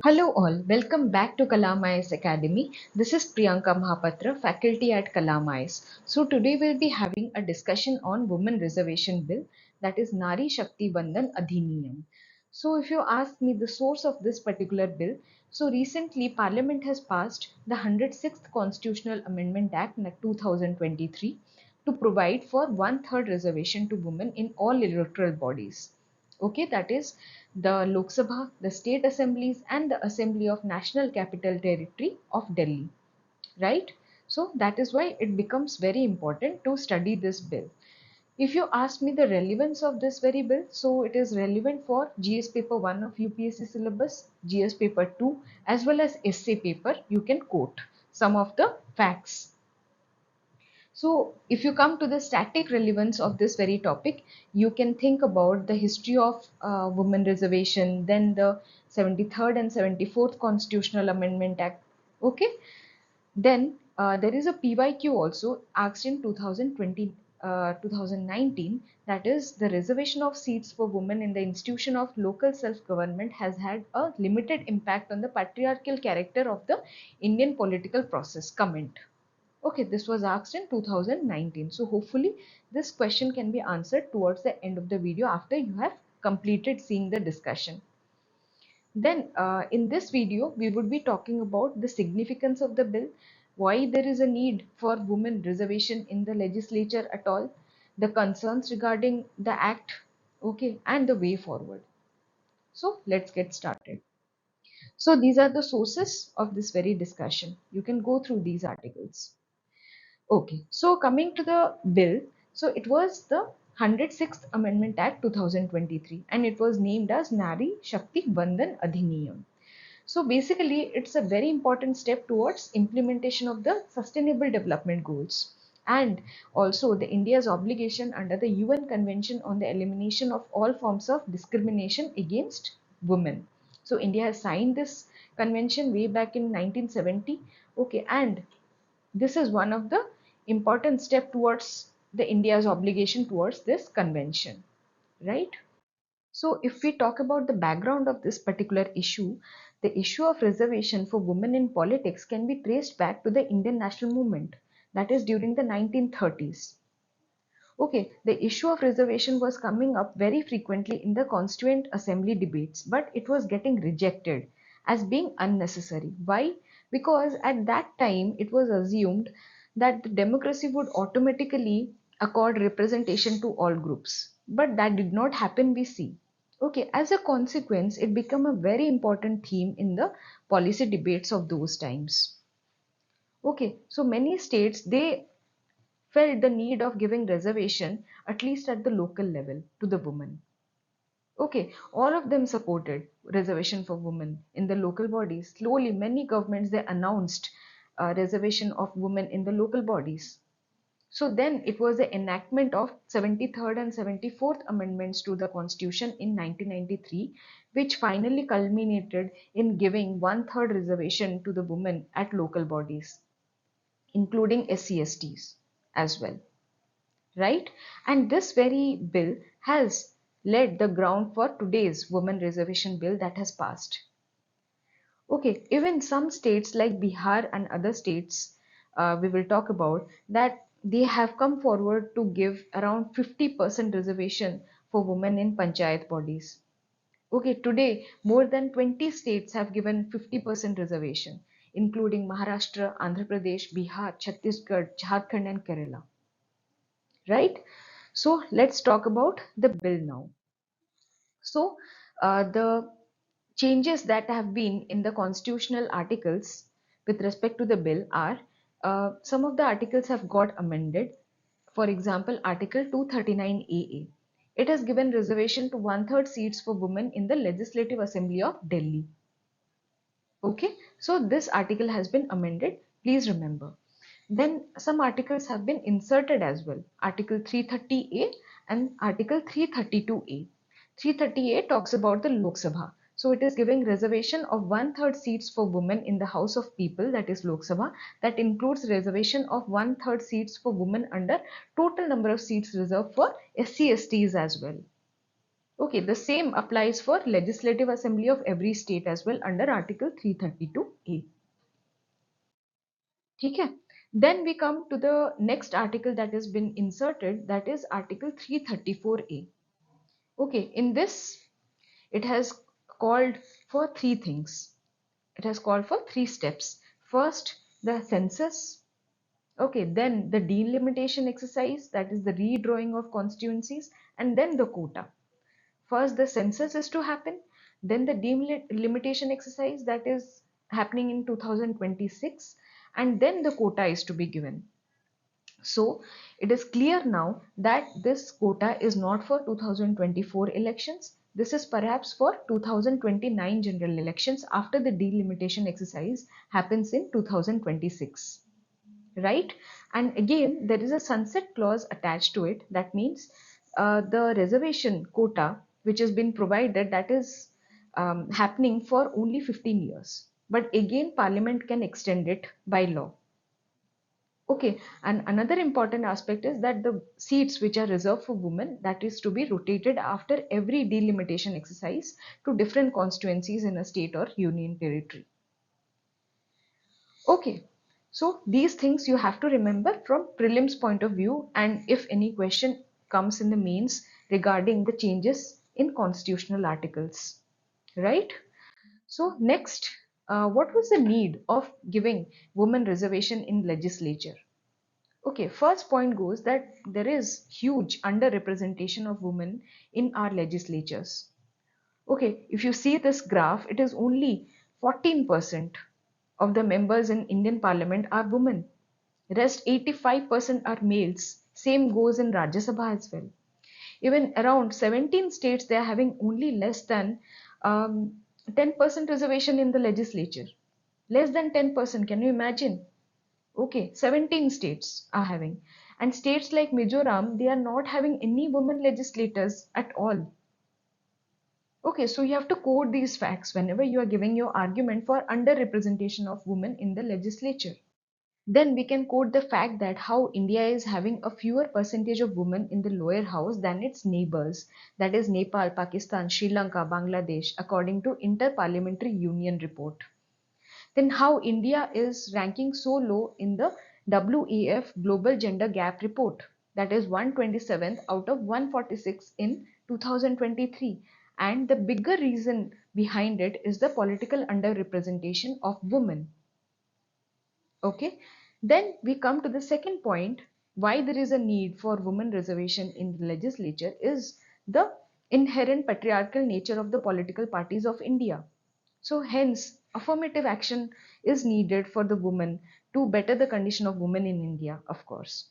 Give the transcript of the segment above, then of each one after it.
Hello all, welcome back to Kalam Academy. This is Priyanka Mahapatra, faculty at Kalam So today we'll be having a discussion on Women Reservation Bill, that is Nari Shakti Bandhan Adhiniyam. So if you ask me the source of this particular bill, so recently Parliament has passed the 106th Constitutional Amendment Act 2023 to provide for one-third reservation to women in all electoral bodies. Okay, that is the Lok Sabha, the state assemblies, and the Assembly of National Capital Territory of Delhi, right? So that is why it becomes very important to study this bill. If you ask me the relevance of this very bill, so it is relevant for GS paper 1 of UPSC syllabus, GS paper 2, as well as essay paper. You can quote some of the facts. So if you come to the static relevance of this very topic, you can think about the history of women reservation, then the 73rd and 74th Constitutional Amendment Act. Okay. Then there is a PYQ also asked in 2019, that is the reservation of seats for women in the institution of local self-government has had a limited impact on the patriarchal character of the Indian political process. Comment. Okay, this was asked in 2019. So hopefully this question can be answered towards the end of the video after you have completed seeing the discussion. Then in this video, we would be talking about the significance of the bill, why there is a need for women reservation in the legislature at all, the concerns regarding the act, okay, and the way forward. So let's get started. So these are the sources of this very discussion. You can go through these articles. Okay, so coming to the bill, so it was the 106th Amendment Act 2023 and it was named as Nari Shakti Bandhan Adhiniyam. So basically, it's a very important step towards implementation of the Sustainable Development Goals and also the India's obligation under the UN Convention on the Elimination of All Forms of Discrimination Against Women. So India has signed this convention way back in 1970. Okay, and this is one of the important step towards the India's obligation towards this convention, right? So if we talk about the background of this particular issue, the issue of reservation for women in politics can be traced back to the Indian national movement, that is during the 1930s. Okay, the issue of reservation was coming up very frequently in the Constituent Assembly debates, but it was getting rejected as being unnecessary. Why? Because at that time it was assumed that the democracy would automatically accord representation to all groups. But that did not happen, we see. Okay, as a consequence, it became a very important theme in the policy debates of those times. Okay, so many states they felt the need of giving reservation at least at the local level to the women. Okay, all of them supported reservation for women in the local bodies. Slowly, many governments they announced reservation of women in the local bodies. So then it was the enactment of 73rd and 74th amendments to the constitution in 1993, which finally culminated in giving one-third reservation to the women at local bodies, including SC/STs as well, right? And this very bill has laid the ground for today's women reservation bill that has passed. Okay, even some states like Bihar and other states we will talk about that they have come forward to give around 50% reservation for women in panchayat bodies. Okay, today more than 20 states have given 50% reservation, including Maharashtra, Andhra Pradesh, Bihar, Chhattisgarh, Jharkhand, and Kerala. Right? So let's talk about the bill now. So the changes that have been in the constitutional articles with respect to the bill are some of the articles have got amended. For example, Article 239AA. It has given reservation to one-third seats for women in the Legislative Assembly of Delhi. Okay, so this article has been amended. Please remember. Then some articles have been inserted as well. Article 330A and Article 332A. 330A talks about the Lok Sabha. So it is giving reservation of one-third seats for women in the House of People, that is Lok Sabha. That includes reservation of one-third seats for women under total number of seats reserved for SC/STs as well. Okay, the same applies for Legislative Assembly of every state as well under Article 332A. Okay. Then we come to the next article that has been inserted, that is Article 334A. Okay, in this it has called for three things. It has called for three steps. First, the census. Okay, then the delimitation exercise, that is the redrawing of constituencies, and then the quota. First, the census is to happen, then the delimitation exercise that is happening in 2026, and then the quota is to be given. So it is clear now that this quota is not for 2024 elections. This is perhaps for 2029 general elections after the delimitation exercise happens in 2026. Right? And again, there is a sunset clause attached to it. That means the reservation quota, which has been provided, that is happening for only 15 years. But again, Parliament can extend it by law. Okay, and another important aspect is that the seats which are reserved for women, that is to be rotated after every delimitation exercise to different constituencies in a state or union territory. Okay, so these things you have to remember from prelims point of view, and if any question comes in the mains regarding the changes in constitutional articles, right? So next, what was the need of giving women reservation in legislature? Okay, first point goes that there is huge underrepresentation of women in our legislatures. Okay, if you see this graph, it is only 14% of the members in Indian Parliament are women. Rest 85% are males. Same goes in Rajya Sabha as well. Even around 17 states, they are having only less than 10% reservation in the legislature. Less than 10%, can you imagine? Okay, 17 states are having. And states like Mizoram, they are not having any women legislators at all. Okay, so you have to quote these facts whenever you are giving your argument for underrepresentation of women in the legislature. Then we can quote the fact that how India is having a fewer percentage of women in the lower house than its neighbors, that is Nepal, Pakistan, Sri Lanka, Bangladesh, according to Inter-Parliamentary Union report. Then how India is ranking so low in the WEF Global Gender Gap report, that is 127th out of 146 in 2023. And the bigger reason behind it is the political underrepresentation of women. Okay, then we come to the second point, why there is a need for women reservation in the legislature is the inherent patriarchal nature of the political parties of India. So hence, affirmative action is needed for the women to better the condition of women in India, of course.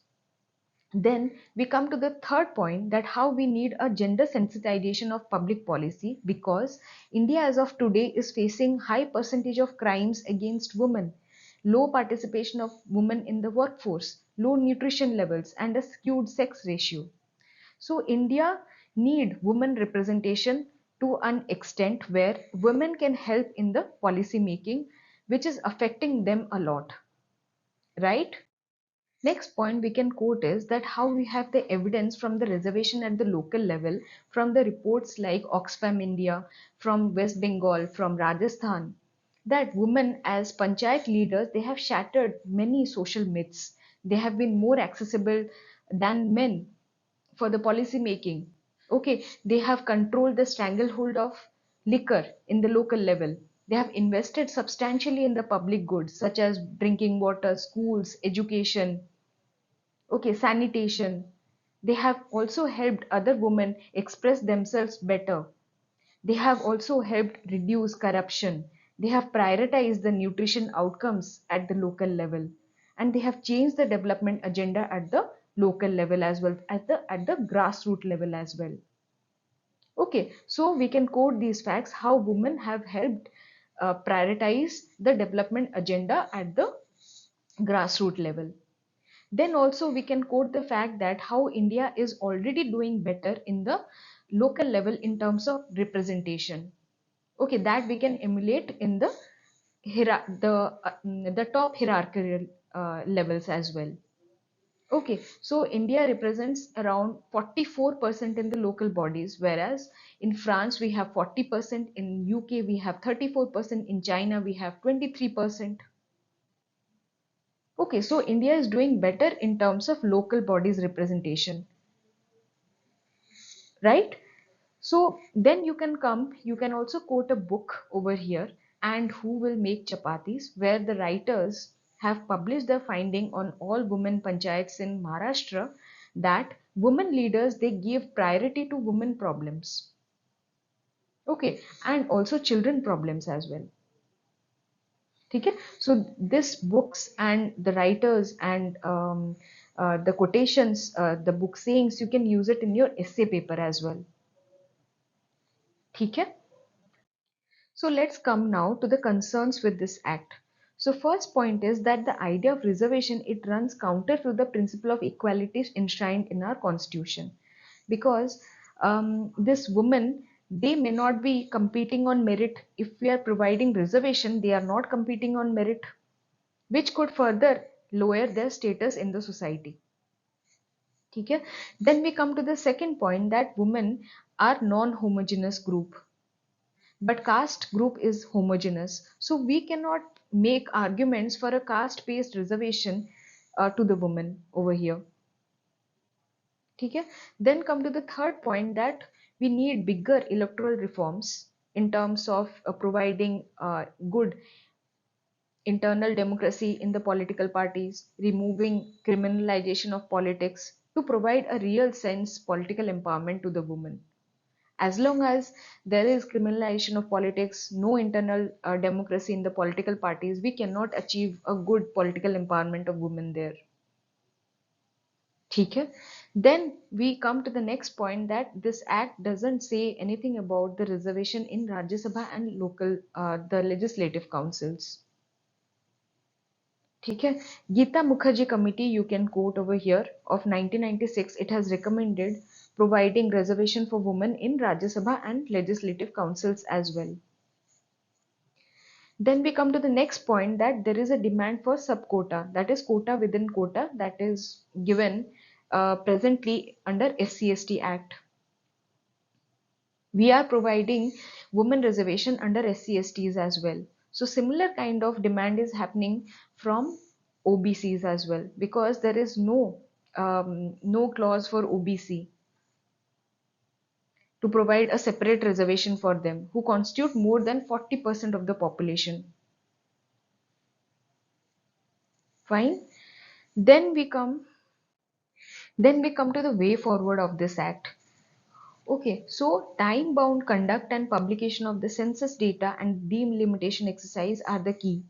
Then we come to the third point, that how we need a gender sensitization of public policy, because India as of today is facing high percentage of crimes against women, low participation of women in the workforce, low nutrition levels, and a skewed sex ratio. So India need women representation to an extent where women can help in the policy making, which is affecting them a lot, right? Next point we can quote is that how we have the evidence from the reservation at the local level, from the reports like Oxfam India, from West Bengal, from Rajasthan, that women as panchayat leaders, they have shattered many social myths. They have been more accessible than men for the policy making. Okay, they have controlled the stranglehold of liquor in the local level. They have invested substantially in the public goods such as drinking water, schools, education, okay, sanitation. They have also helped other women express themselves better. They have also helped reduce corruption. They have prioritized the nutrition outcomes at the local level, and they have changed the development agenda at the local level as well, at the grassroots level as well. Okay, so we can quote these facts how women have helped prioritize the development agenda at the grassroots level. Then also we can quote the fact that how India is already doing better in the local level in terms of representation. Okay, that we can emulate in the the top hierarchical levels as well. Okay, so India represents around 44% in the local bodies, whereas in France we have 40%, in UK we have 34%, in China we have 23%. Okay, so India is doing better in terms of local bodies representation, right? So then you can also quote a book over here, And Who Will Make Chapatis, where the writers have published their finding on all women panchayats in Maharashtra that women leaders they give priority to women problems. Okay, and also children problems as well. Okay, so this books and the writers and the quotations, the book sayings, you can use it in your essay paper as well. Okay. So let's come now to the concerns with this act. So first point is that the idea of reservation, it runs counter to the principle of equality enshrined in our constitution, because this women, they may not be competing on merit. If we are providing reservation, they are not competing on merit, which could further lower their status in the society. Okay? Then we come to the second point, that women are non-homogeneous group, but caste group is homogeneous, so we cannot make arguments for a caste based reservation to the women over here. Okay? Then come to the third point, that we need bigger electoral reforms in terms of providing good internal democracy in the political parties, removing criminalization of politics to provide a real sense political empowerment to the women. As long as there is criminalization of politics, no internal democracy in the political parties, we cannot achieve a good political empowerment of women there. ठीक है? Then we come to the next point, that this act doesn't say anything about the reservation in Rajya Sabha and local the legislative councils. ठीक है? Geeta Mukherjee committee, you can quote over here, of 1996, it has recommended providing reservation for women in Rajya Sabha and legislative councils as well. Then we come to the next point, that there is a demand for sub quota, that is quota within quota, that is given presently under SC/ST Act. We are providing women reservation under SC/STs as well. So similar kind of demand is happening from OBCs as well, because there is no clause for OBC to provide a separate reservation for them, who constitute more than 40% of the population. Fine. Then we come to the way forward of this act. Okay, so time bound conduct and publication of the census data and delimitation exercise are the key.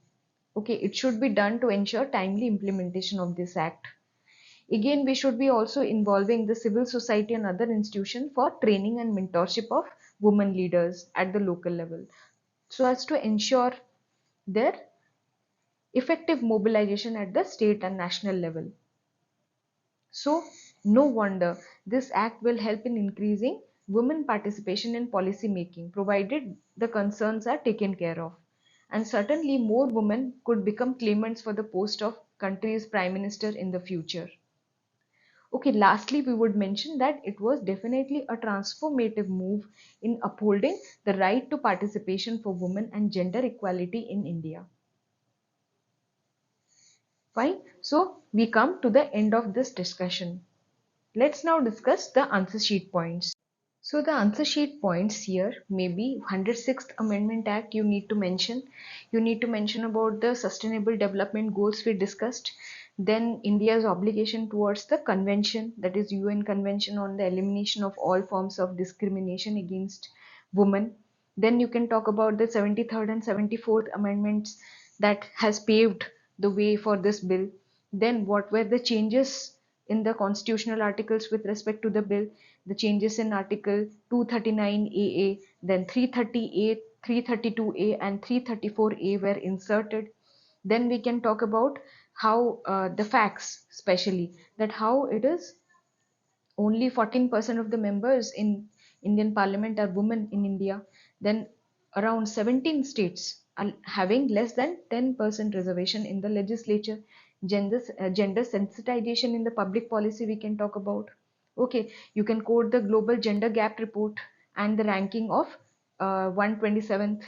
Okay, it should be done to ensure timely implementation of this act. Again, we should be also involving the civil society and other institutions for training and mentorship of women leaders at the local level, so as to ensure their effective mobilization at the state and national level. So, no wonder this act will help in increasing women participation in policy making, provided the concerns are taken care of. And certainly more women could become claimants for the post of country's prime minister in the future. Okay, lastly, we would mention that it was definitely a transformative move in upholding the right to participation for women and gender equality in India. Fine. So we come to the end of this discussion. Let's now discuss the answer sheet points. So the answer sheet points here may be 106th Amendment Act you need to mention. You need to mention about the Sustainable Development Goals we discussed. Then India's obligation towards the convention, that is UN Convention on the Elimination of All Forms of Discrimination Against Women. Then you can talk about the 73rd and 74th Amendments that has paved the way for this bill. Then what were the changes in the constitutional articles with respect to the bill? The changes in Article 239 AA, then 338, 332A, and 334A were inserted. Then we can talk about how the facts, especially that how it is only 14% of the members in Indian Parliament are women in India. Then around 17 states are having less than 10% reservation in the legislature. Gender sensitization in the public policy we can talk about. Okay, you can quote the global gender gap report and the ranking of 127th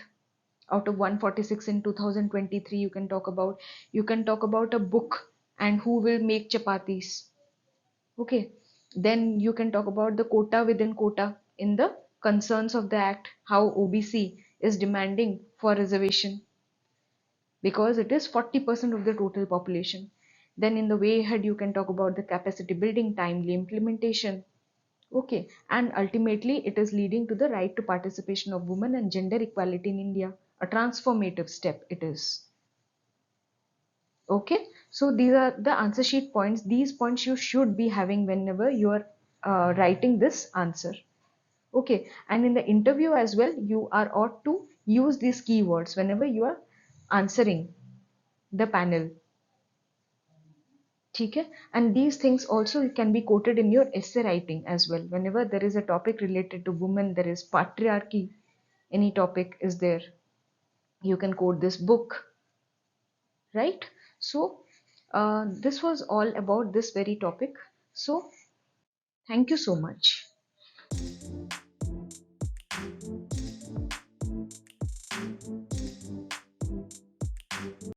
out of 146 in 2023. You can talk about a book and who will make chapatis. Okay, then you can talk about the quota within quota in the concerns of the act, how OBC is demanding for reservation because it is 40% of the total population. Then in the way ahead, you can talk about the capacity building, timely implementation. Okay, and ultimately it is leading to the right to participation of women and gender equality in India. A transformative step it is. Okay, so these are the answer sheet points. These points you should be having whenever you are writing this answer. Okay, and in the interview as well, you are ought to use these keywords whenever you are answering the panel. ठीक है, and these things also can be quoted in your essay writing as well. Whenever there is a topic related to women, there is patriarchy, any topic is there, you can quote this book, right? So this was all about this very topic. So thank you so much.